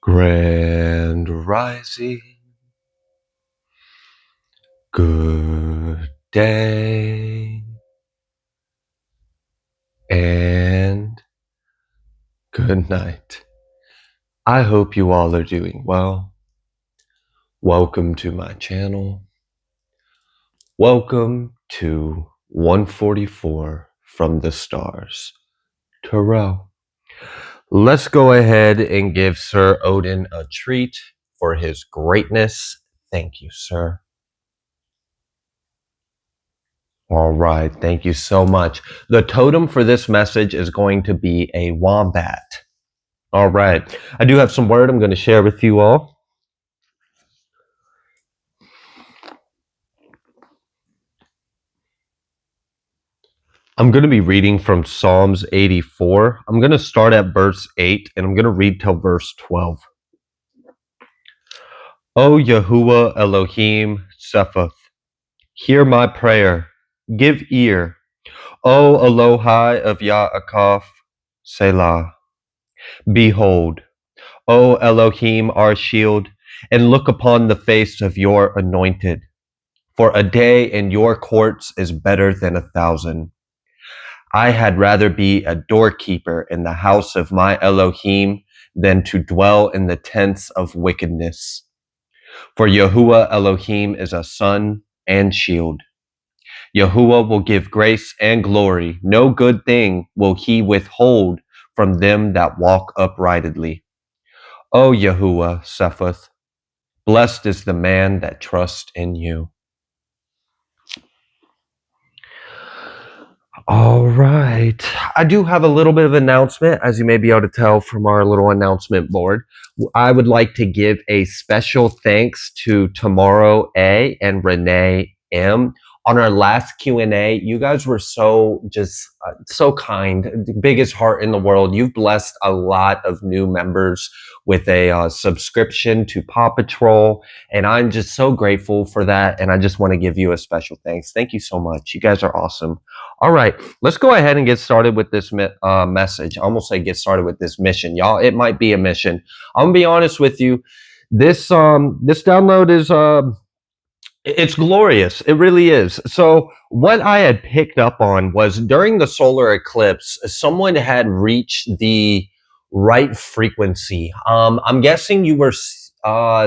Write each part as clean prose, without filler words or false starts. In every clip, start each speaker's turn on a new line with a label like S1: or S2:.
S1: Grand Rising, good day, and good night. I hope you all are doing well. Welcome to my channel. Welcome to 144 from the stars. Terrell. Let's go ahead and give Sir Odin a treat for his greatness. Thank you, sir. All right, thank you so much. The totem for this message is going to be a wombat. All right, I do have some word I'm going to share with you all. I'm going to be reading from Psalms 84. I'm going to start at verse 8 and I'm going to read till verse 12. O Yahuwah Elohim Sephath, hear my prayer, give ear. O Elohai of Yaakov, Selah. Behold, O Elohim, our shield, and look upon the face of your anointed. For a day in your courts is better than 1,000. I had rather be a doorkeeper in the house of my Elohim than to dwell in the tents of wickedness. For Yahuwah Elohim is a sun and shield. Yahuwah will give grace and glory. No good thing will he withhold from them that walk uprightly. O Yahuwah Sephath, blessed is the man that trusts in you. All right. I do have a little bit of announcement, as you may be able to tell from our little announcement board. I would like to give a special thanks to Tomorrow A and Renee M. On our last Q&A, you guys were so kind, the biggest heart in the world. You've blessed a lot of new members with a subscription to Paw Patrol, and I'm just so grateful for that, and I just want to give you a special thanks. Thank you so much. You guys are awesome. All right, let's go ahead and get started with this message. I almost say get started with this mission, y'all. It might be a mission. I'm gonna be honest with you. This download is it's glorious. It really is. So what I had picked up on was during the solar eclipse, someone had reached the right frequency. I'm guessing you were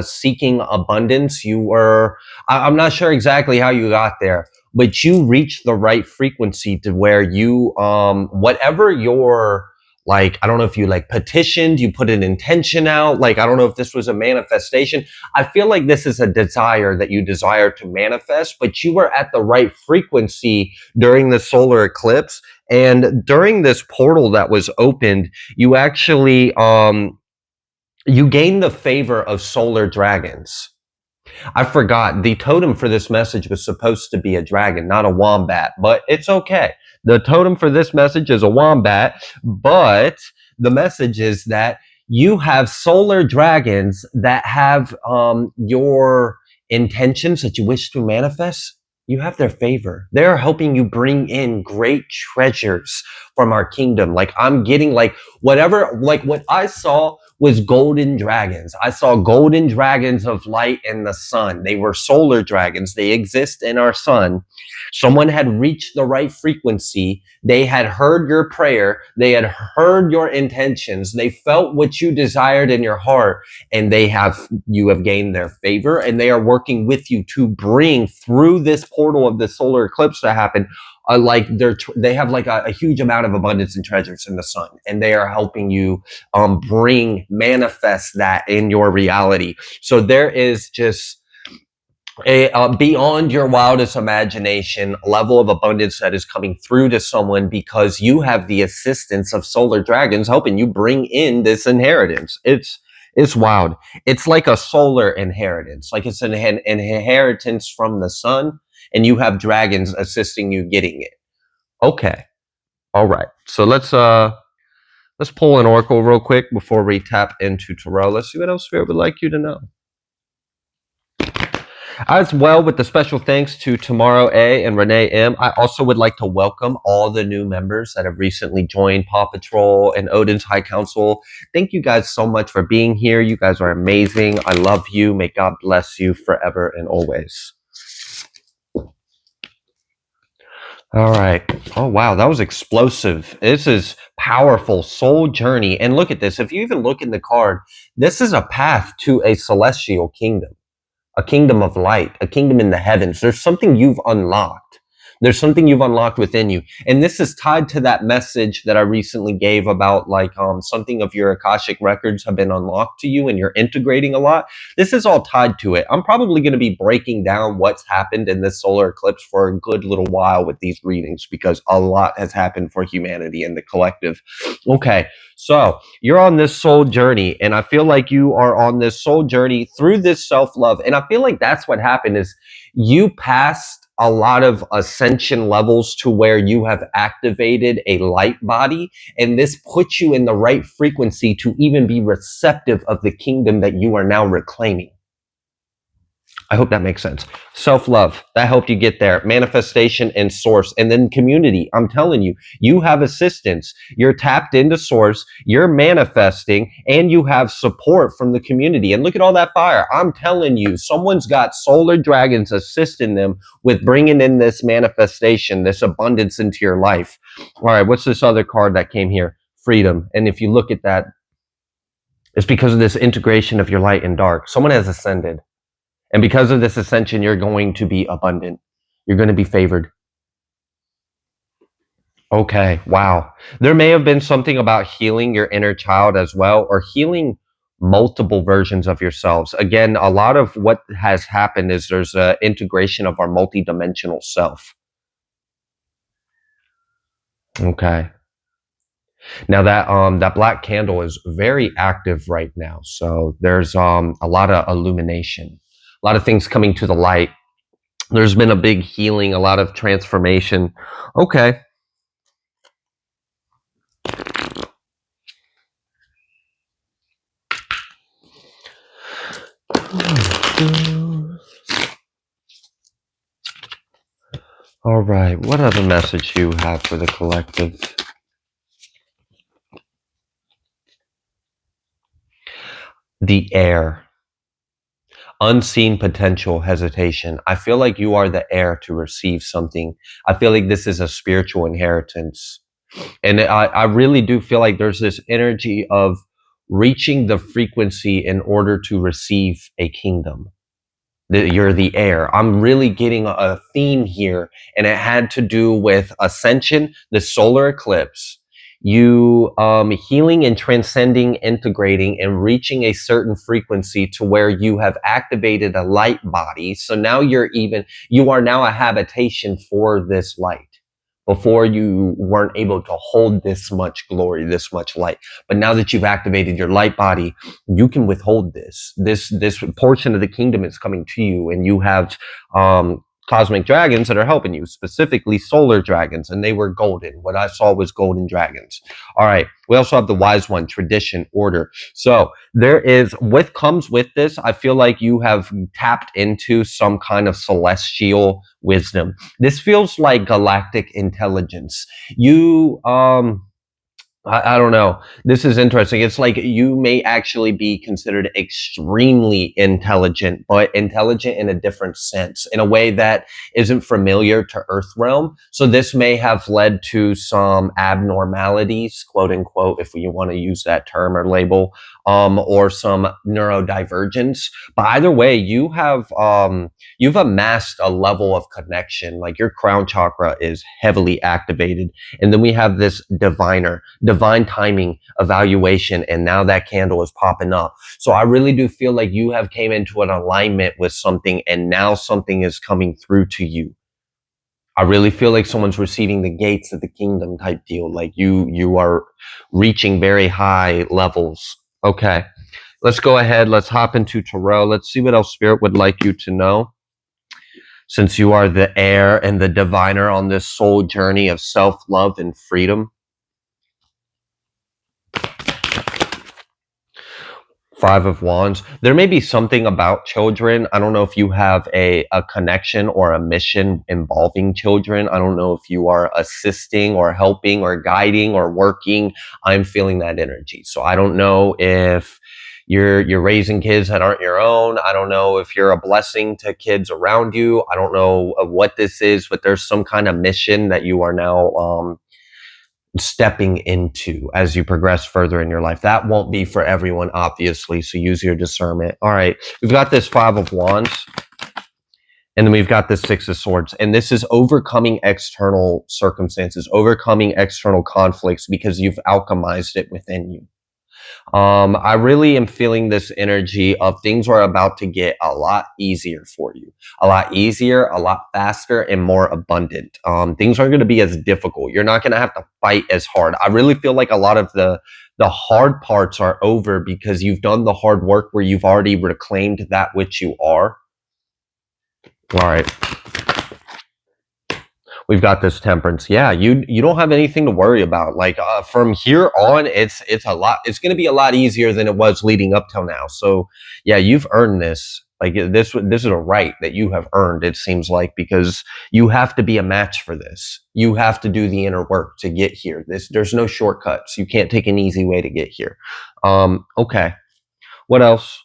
S1: seeking abundance. You were. I'm not sure exactly how you got there, but you reached the right frequency to where you whatever your, like, I don't know if you like petitioned, you put an intention out. Like, I don't know if this was a manifestation. I feel like this is a desire that you desire to manifest, but you were at the right frequency during the solar eclipse. And during this portal that was opened, you actually, you gained the favor of solar dragons. I forgot the totem for this message was supposed to be a dragon, not a wombat, but it's okay. The totem for this message is a wombat, but the message is that you have solar dragons that have your intentions that you wish to manifest. You have their favor. They're helping you bring in great treasures from our kingdom. Like, I'm getting like whatever, like what I saw was golden dragons. I saw golden dragons of light in the sun. They were solar dragons. They exist in our sun. Someone had reached the right frequency. They had heard your prayer. They had heard your intentions. They felt what you desired in your heart, and you have gained their favor, and they are working with you to bring through this portal of the solar eclipse to happen. Like they have like a huge amount of abundance and treasures in the sun, and they are helping you manifest that in your reality. So there is just a beyond your wildest imagination level of abundance that is coming through to someone because you have the assistance of solar dragons helping you bring in this inheritance. It's wild. It's like a solar inheritance, like it's an inheritance from the sun, and you have dragons assisting you getting it. Okay. All right. So let's pull an oracle real quick before we tap into tarot. Let's see what else Spirit would like you to know. As well, with the special thanks to Tomorrow A and Renee M, I also would like to welcome all the new members that have recently joined Paw Patrol and Odin's High Council. Thank you guys so much for being here. You guys are amazing. I love you. May God bless you forever and always. All right. Oh, wow. That was explosive. This is powerful soul journey. And look at this. If you even look in the card, this is a path to a celestial kingdom, a kingdom of light, a kingdom in the heavens. There's something you've unlocked. There's something you've unlocked within you. And this is tied to that message that I recently gave about something of your Akashic records have been unlocked to you and you're integrating a lot. This is all tied to it. I'm probably going to be breaking down what's happened in this solar eclipse for a good little while with these readings because a lot has happened for humanity and the collective. Okay. So you're on this soul journey, and I feel like you are on this soul journey through this self-love. And I feel like that's what happened is you passed a lot of ascension levels to where you have activated a light body, and this puts you in the right frequency to even be receptive of the kingdom that you are now reclaiming. I hope that makes sense. Self-love, that helped you get there. Manifestation and source. And then community. I'm telling you, you have assistance. You're tapped into source. You're manifesting and you have support from the community. And look at all that fire. I'm telling you, someone's got solar dragons assisting them with bringing in this manifestation, this abundance into your life. All right, what's this other card that came here? Freedom. And if you look at that, it's because of this integration of your light and dark. Someone has ascended. And because of this ascension, you're going to be abundant. You're going to be favored. Okay, wow. There may have been something about healing your inner child as well, or healing multiple versions of yourselves. Again, a lot of what has happened is there's an integration of our multidimensional self. Okay. Now that black candle is very active right now. So there's a lot of illumination, a lot of things coming to the light. There's been a big healing, a lot of transformation. Okay. All right. What other message do you have for the collective? The air. Unseen potential, hesitation. I feel like you are the heir to receive something. I feel like this is a spiritual inheritance. And I really do feel like there's this energy of reaching the frequency in order to receive a kingdom. You're the heir. I'm really getting a theme here, and it had to do with ascension, the solar eclipse, you healing and transcending, integrating, and reaching a certain frequency to where you have activated a light body. So now you are now a habitation for this light. Before you weren't able to hold this much glory, this much light. But now that you've activated your light body, you can withhold this. This portion of the kingdom is coming to you, and you have cosmic dragons that are helping you, specifically solar dragons, and they were golden. What I saw was golden dragons. All right. We also have the wise one, tradition, order. So there is what comes with this. I feel like you have tapped into some kind of celestial wisdom. This feels like galactic intelligence. You I don't know. This is interesting. It's like you may actually be considered extremely intelligent, but intelligent in a different sense, in a way that isn't familiar to Earth realm. So this may have led to some abnormalities, quote unquote, if you want to use that term or label, or some neurodivergence. But either way, you've amassed a level of connection. Like your crown chakra is heavily activated. And then we have this divine timing evaluation, and now that candle is popping up. So I really do feel like you have came into an alignment with something, and now something is coming through to you. I really feel like someone's receiving the gates of the kingdom type deal. Like you are reaching very high levels. Okay, let's go ahead. Let's hop into tarot. Let's see what else Spirit would like you to know. Since you are the heir and the diviner on this soul journey of self-love and freedom. Five of Wands. There may be something about children. I don't know if you have a connection or a mission involving children. I don't know if you are assisting or helping or guiding or working. I'm feeling that energy. So I don't know if you're raising kids that aren't your own. I don't know if you're a blessing to kids around you. I don't know what this is, but there's some kind of mission that you are now stepping into as you progress further in your life. That won't be for everyone, obviously, so use your discernment. All right, we've got this Five of Wands, and then we've got this Six of Swords, and this is overcoming external circumstances, overcoming external conflicts because you've alchemized it within you. I really am feeling this energy of things are about to get a lot easier for you, a lot easier, a lot faster, and more abundant. Things aren't going to be as difficult. You're not going to have to fight as hard. I really feel like a lot of the hard parts are over because you've done the hard work where you've already reclaimed that which you are. All right. We've got this Temperance. Yeah, you don't have anything to worry about. Like from here on, it's a lot. It's going to be a lot easier than it was leading up till now. So yeah, you've earned this. Like this is a right that you have earned. It seems like because you have to be a match for this. You have to do the inner work to get here. There's no shortcuts. You can't take an easy way to get here. Okay. What else?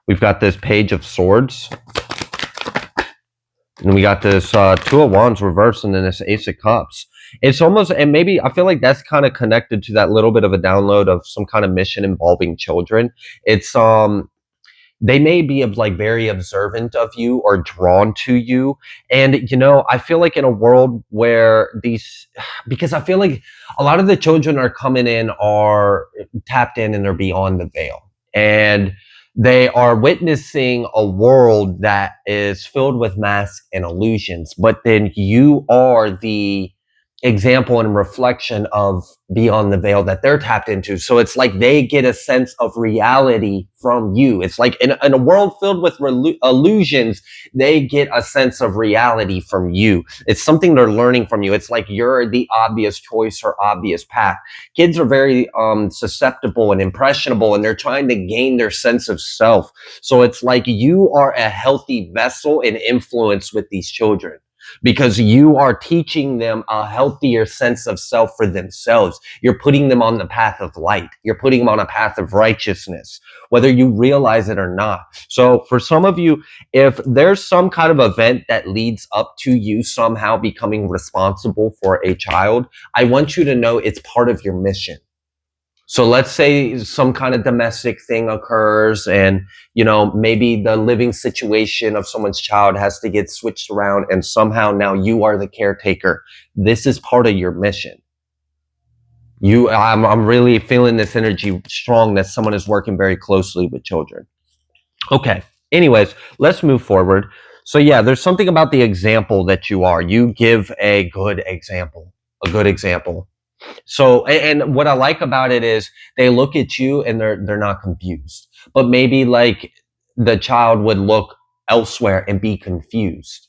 S1: We've got this Page of Swords. And we got this Two of Wands reversed and then this Ace of Cups. It's almost, and maybe I feel like that's kind of connected to that little bit of a download of some kind of mission involving children. It's they may be like very observant of you or drawn to you. And, you know, I feel like in a world where because I feel like a lot of the children are coming in are tapped in and they're beyond the veil. And they are witnessing a world that is filled with masks and illusions, but then you are the example and reflection of beyond the veil that they're tapped into. So it's like they get a sense of reality from you. It's like in a world filled with illusions, they get a sense of reality from you. It's something they're learning from you. It's like you're the obvious choice or obvious path. Kids are very susceptible and impressionable, and they're trying to gain their sense of self. So it's like you are a healthy vessel and influence with these children, because you are teaching them a healthier sense of self for themselves. You're putting them on the path of light. You're putting them on a path of righteousness, whether you realize it or not. So for some of you, if there's some kind of event that leads up to you somehow becoming responsible for a child, I want you to know it's part of your mission. So let's say some kind of domestic thing occurs and, you know, maybe the living situation of someone's child has to get switched around and somehow now you are the caretaker. This is part of your mission. I'm really feeling this energy strong that someone is working very closely with children. Okay. Anyways, let's move forward. So yeah, there's something about the example that you are. You give a good example, a good example. So, and what I like about it is they look at you and they're not confused, but maybe like the child would look elsewhere and be confused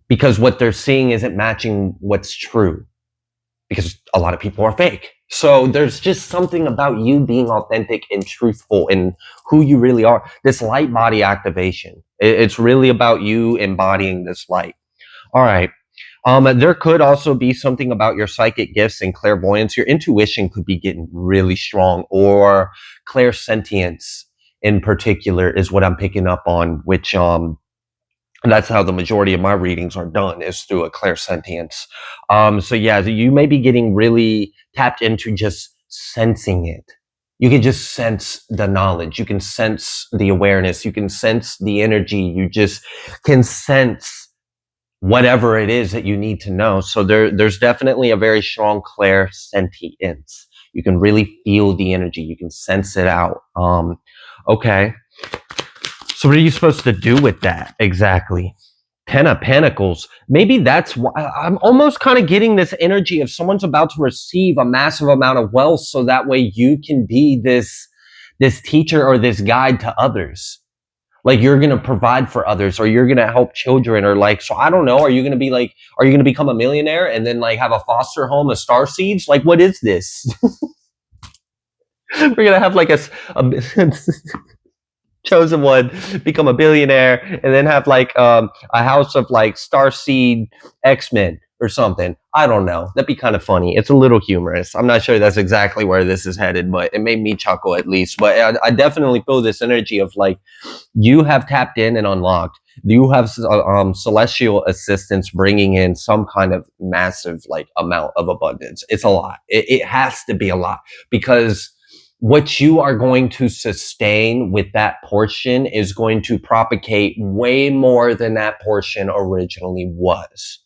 S1: because what they're seeing isn't matching what's true, because a lot of people are fake. So there's just something about you being authentic and truthful in who you really are. This light body activation, it's really about you embodying this light. All right. There could also be something about your psychic gifts and clairvoyance. Your intuition could be getting really strong, or clairsentience in particular is what I'm picking up on, which that's how the majority of my readings are done, is through a clairsentience. So yeah, you may be getting really tapped into just sensing it. You can just sense the knowledge. You can sense the awareness. You can sense the energy. You just can sense whatever it is that you need to know. So there's definitely a very strong clairsentience. You can really feel the energy. You can sense it out. Okay. So what are you supposed to do with that exactly? Ten of Pentacles. Maybe that's why I'm almost kind of getting this energy of someone's about to receive a massive amount of wealth, so that way you can be this teacher or this guide to others. Like you're going to provide for others, or you're going to help children, or like, so I don't know, are you going to become a millionaire and then like have a foster home of star seeds? Like, what is this? We're gonna have like a chosen one become a billionaire, and then have like a house of like Starseed X-Men or something. I don't know. That'd be kind of funny. It's a little humorous. I'm not sure that's exactly where this is headed, but it made me chuckle at least. But I definitely feel this energy of like you have tapped in and unlocked. You have celestial assistance bringing in some kind of massive like amount of abundance. It's a lot. It has to be a lot, because what you are going to sustain with that portion is going to propagate way more than that portion originally was.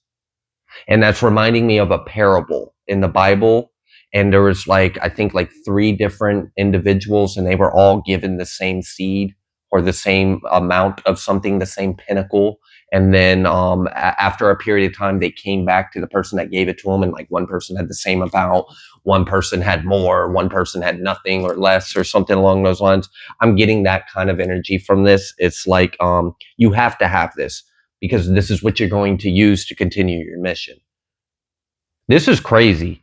S1: And that's reminding me of a parable in the Bible. And there was like, I think like three different individuals, and they were all given the same seed or the same amount of something, the same pinnacle. And then after a period of time, they came back to the person that gave it to them. And like one person had the same amount, one person had more, one person had nothing or less or something along those lines. I'm getting that kind of energy from this. It's like you have to have this, because this is what you're going to use to continue your mission. This is crazy.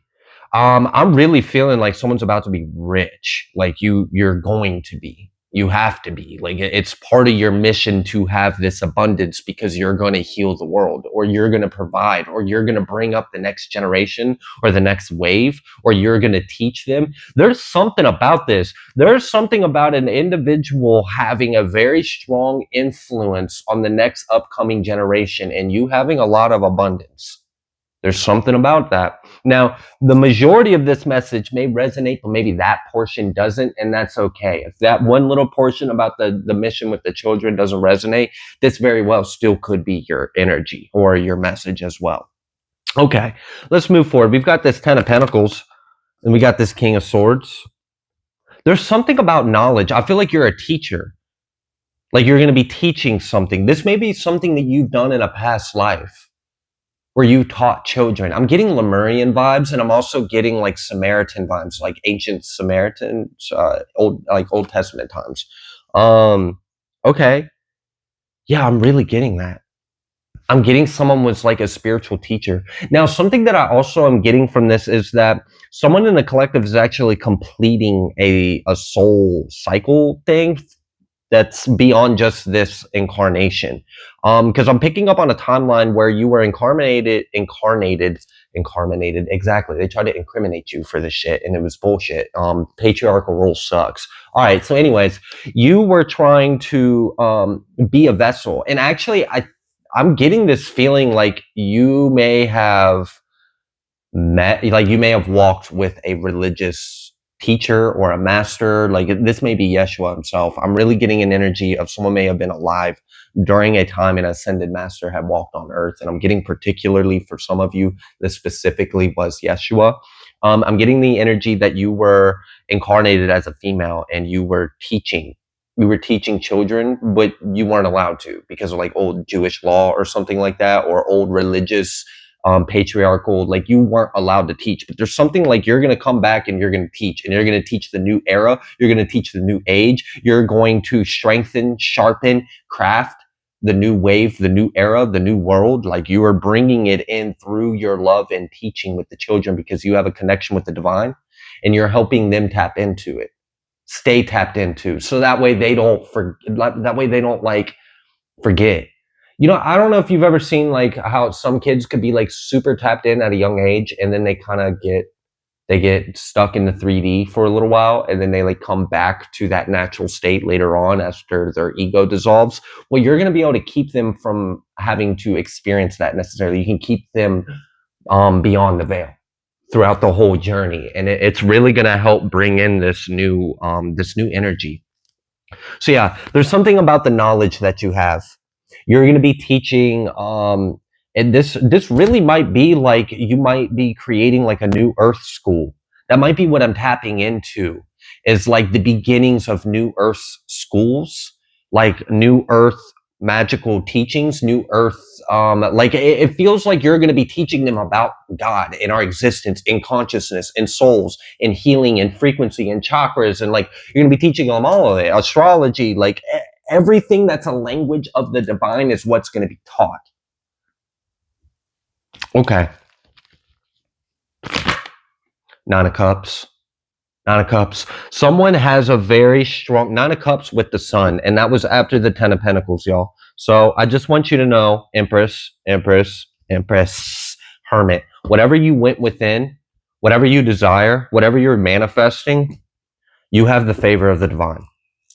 S1: I'm really feeling like someone's about to be rich. Like you're going to be. You have to be. Like it's part of your mission to have this abundance, because you're going to heal the world, or you're going to provide, or you're going to bring up the next generation or the next wave, or you're going to teach them. There's something about this. There's something about an individual having a very strong influence on the next upcoming generation, and you having a lot of abundance. There's something about that. Now, the majority of this message may resonate, but maybe that portion doesn't, and that's okay. If that one little portion about the mission with the children doesn't resonate, this very well still could be your energy or your message as well. Okay, let's move forward. We've got this Ten of Pentacles, and we got this King of Swords. There's something about knowledge. I feel like you're a teacher. Like you're going to be teaching something. This may be something that you've done in a past life, where you taught children. I'm getting Lemurian vibes, and I'm also getting like Samaritan vibes, like ancient Samaritans, Old Testament times. Okay. Yeah, I'm really getting that. I'm getting someone was like a spiritual teacher. Now, something that I also am getting from this is that someone in the collective is actually completing a soul cycle thing that's beyond just this incarnation. Because I'm picking up on a timeline where you were incarnated. Exactly. They tried to incriminate you for this shit, and it was bullshit. Patriarchal rule sucks. All right. So, anyways, you were trying to be a vessel, and actually, I'm getting this feeling like you may have you may have walked with a religious teacher or a master. Like this may be Yeshua himself. I'm really getting an energy of someone may have been alive during a time an ascended master had walked on earth. And I'm getting, particularly for some of you, this specifically was Yeshua. I'm getting the energy that you were incarnated as a female, and you were teaching. You were teaching children, but you weren't allowed to because of like old Jewish law or something like that, or old religious patriarchal, like you weren't allowed to teach. But there's something like you're going to come back and you're going to teach, and you're going to teach the new era. You're going to teach the new age. You're going to strengthen, sharpen, craft the new wave, the new era, the new world. Like you are bringing it in through your love and teaching with the children, because you have a connection with the divine, and you're helping them tap into it, stay tapped into, so that way they don't like forget. You know, I don't know if you've ever seen like how some kids could be like super tapped in at a young age, and then they kind of get stuck in the 3D for a little while, and then they like come back to that natural state later on after their ego dissolves. Well, you're going to be able to keep them from having to experience that necessarily. You can keep them beyond the veil throughout the whole journey, and it's really going to help bring in this new energy. So yeah, there's something about the knowledge that you have. You're going to be teaching, and this really might be like you might be creating like a new Earth school. That might be what I'm tapping into, is like the beginnings of new Earth schools, like new Earth magical teachings, new Earth. Like it feels like you're going to be teaching them about God and our existence, in consciousness, and souls, and healing, and frequency, and chakras, and like you're going to be teaching them all of it, astrology, like everything that's a language of the divine is what's going to be taught. Okay. Nine of Cups. Nine of Cups. Someone has a very strong Nine of Cups with the Sun, and that was after the Ten of Pentacles, y'all. So I just want you to know, Empress, Hermit, whatever you went within, whatever you desire, whatever you're manifesting, you have the favor of the divine.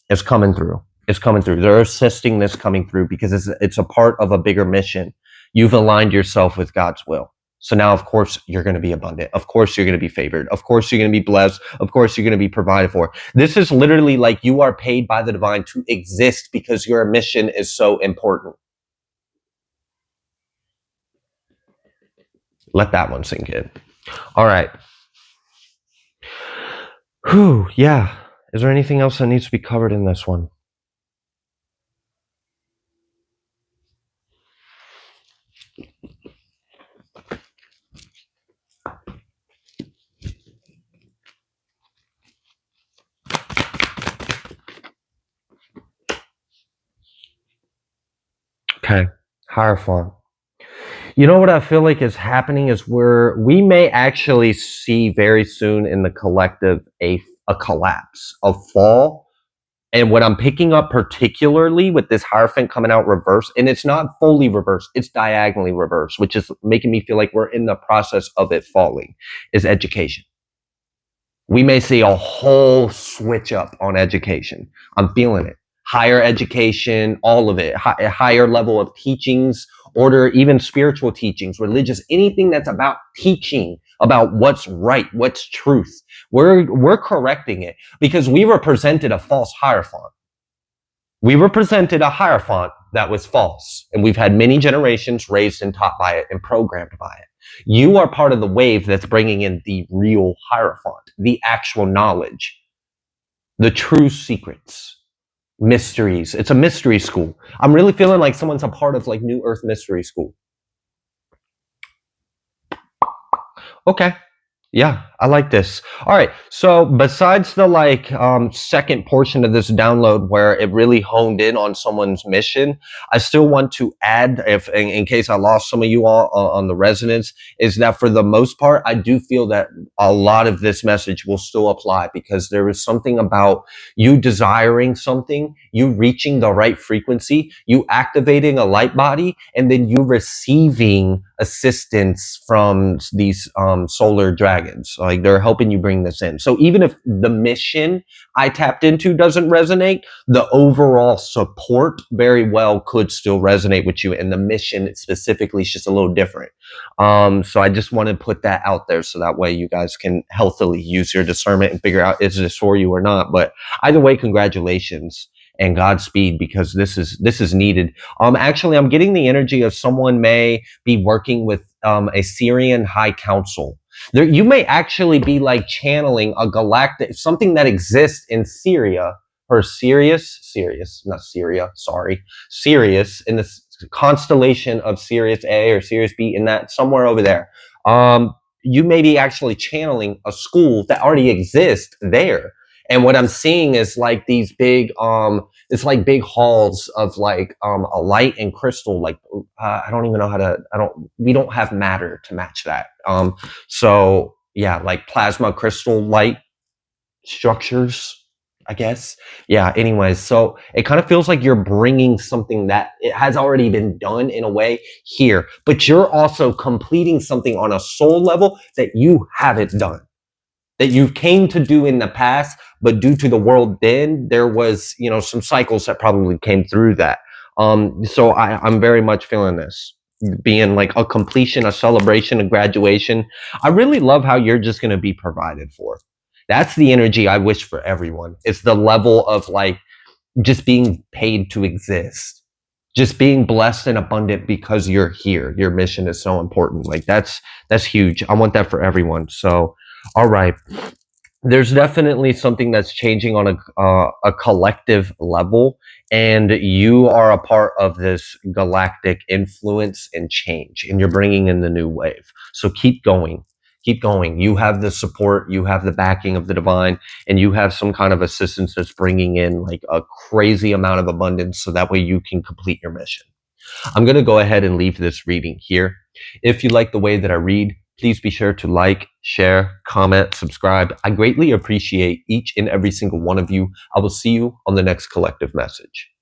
S1: It's coming through. It's coming through. They're assisting this coming through because it's a part of a bigger mission. You've aligned yourself with God's will. So now, of course, you're going to be abundant. Of course, you're going to be favored. Of course, you're going to be blessed. Of course, you're going to be provided for. This is literally like you are paid by the divine to exist because your mission is so important. Let that one sink in. All right. Whew, yeah. Is there anything else that needs to be covered in this one? Okay. Hierophant. You know what I feel like is happening is we may actually see very soon in the collective a collapse, a fall. And what I'm picking up particularly with this Hierophant coming out reverse, and it's not fully reversed, it's diagonally reversed, which is making me feel like we're in the process of it falling, is education. We may see a whole switch up on education. I'm feeling it. Higher education, all of it, a higher level of teachings, order, even spiritual teachings, religious, anything that's about teaching about what's right, what's truth. We're correcting it because we were presented a false Hierophant. We were presented a Hierophant that was false, and we've had many generations raised and taught by it and programmed by it. You are part of the wave that's bringing in the real Hierophant, the actual knowledge, the true secrets, mysteries. It's a mystery school. I'm really feeling like someone's a part of like New Earth Mystery School. Okay. Yeah, I like this. All right. So besides the second portion of this download where it really honed in on someone's mission, I still want to add, if in case I lost some of you all on the resonance, is that for the most part, I do feel that a lot of this message will still apply because there is something about you desiring something, you reaching the right frequency, you activating a light body, and then you receiving assistance from these solar dragons. Like they're helping you bring this in. So even if the mission I tapped into doesn't resonate, the overall support very well could still resonate with you. And the mission specifically is just a little different. So I just want to put that out there so that way you guys can healthily use your discernment and figure out is this for you or not. But either way, congratulations and Godspeed because this is needed. Actually, I'm getting the energy of someone may be working with a Syrian high council. There, you may actually be like channeling a galactic something that exists in Syria or Sirius, not Syria, sorry, Sirius in the constellation of Sirius A or Sirius B, in that somewhere over there. You may be actually channeling a school that already exists there. And what I'm seeing is like these big it's like big halls of like a light and crystal, like I don't even know how to we don't have matter to match that. So yeah, like plasma crystal light structures, I guess. Yeah, anyways, so it kind of feels like you're bringing something that it has already been done in a way here, but you're also completing something on a soul level that you haven't done, that you came to do in the past, but due to the world then, there was, some cycles that probably came through that. So I'm very much feeling this being like a completion, a celebration, a graduation. I really love how you're just going to be provided for. That's the energy I wish for everyone. It's the level of like just being paid to exist, just being blessed and abundant because you're here. Your mission is so important. Like that's huge. I want that for everyone. So, all right. There's definitely something that's changing on a collective level, and you are a part of this galactic influence and change, and you're bringing in the new wave. So keep going. Keep going. You have the support, you have the backing of the divine, and you have some kind of assistance that's bringing in like a crazy amount of abundance so that way you can complete your mission. I'm going to go ahead and leave this reading here. If you like the way that I read, Please be sure to like, share, comment, subscribe. I greatly appreciate each and every single one of you. I will see you on the next collective message.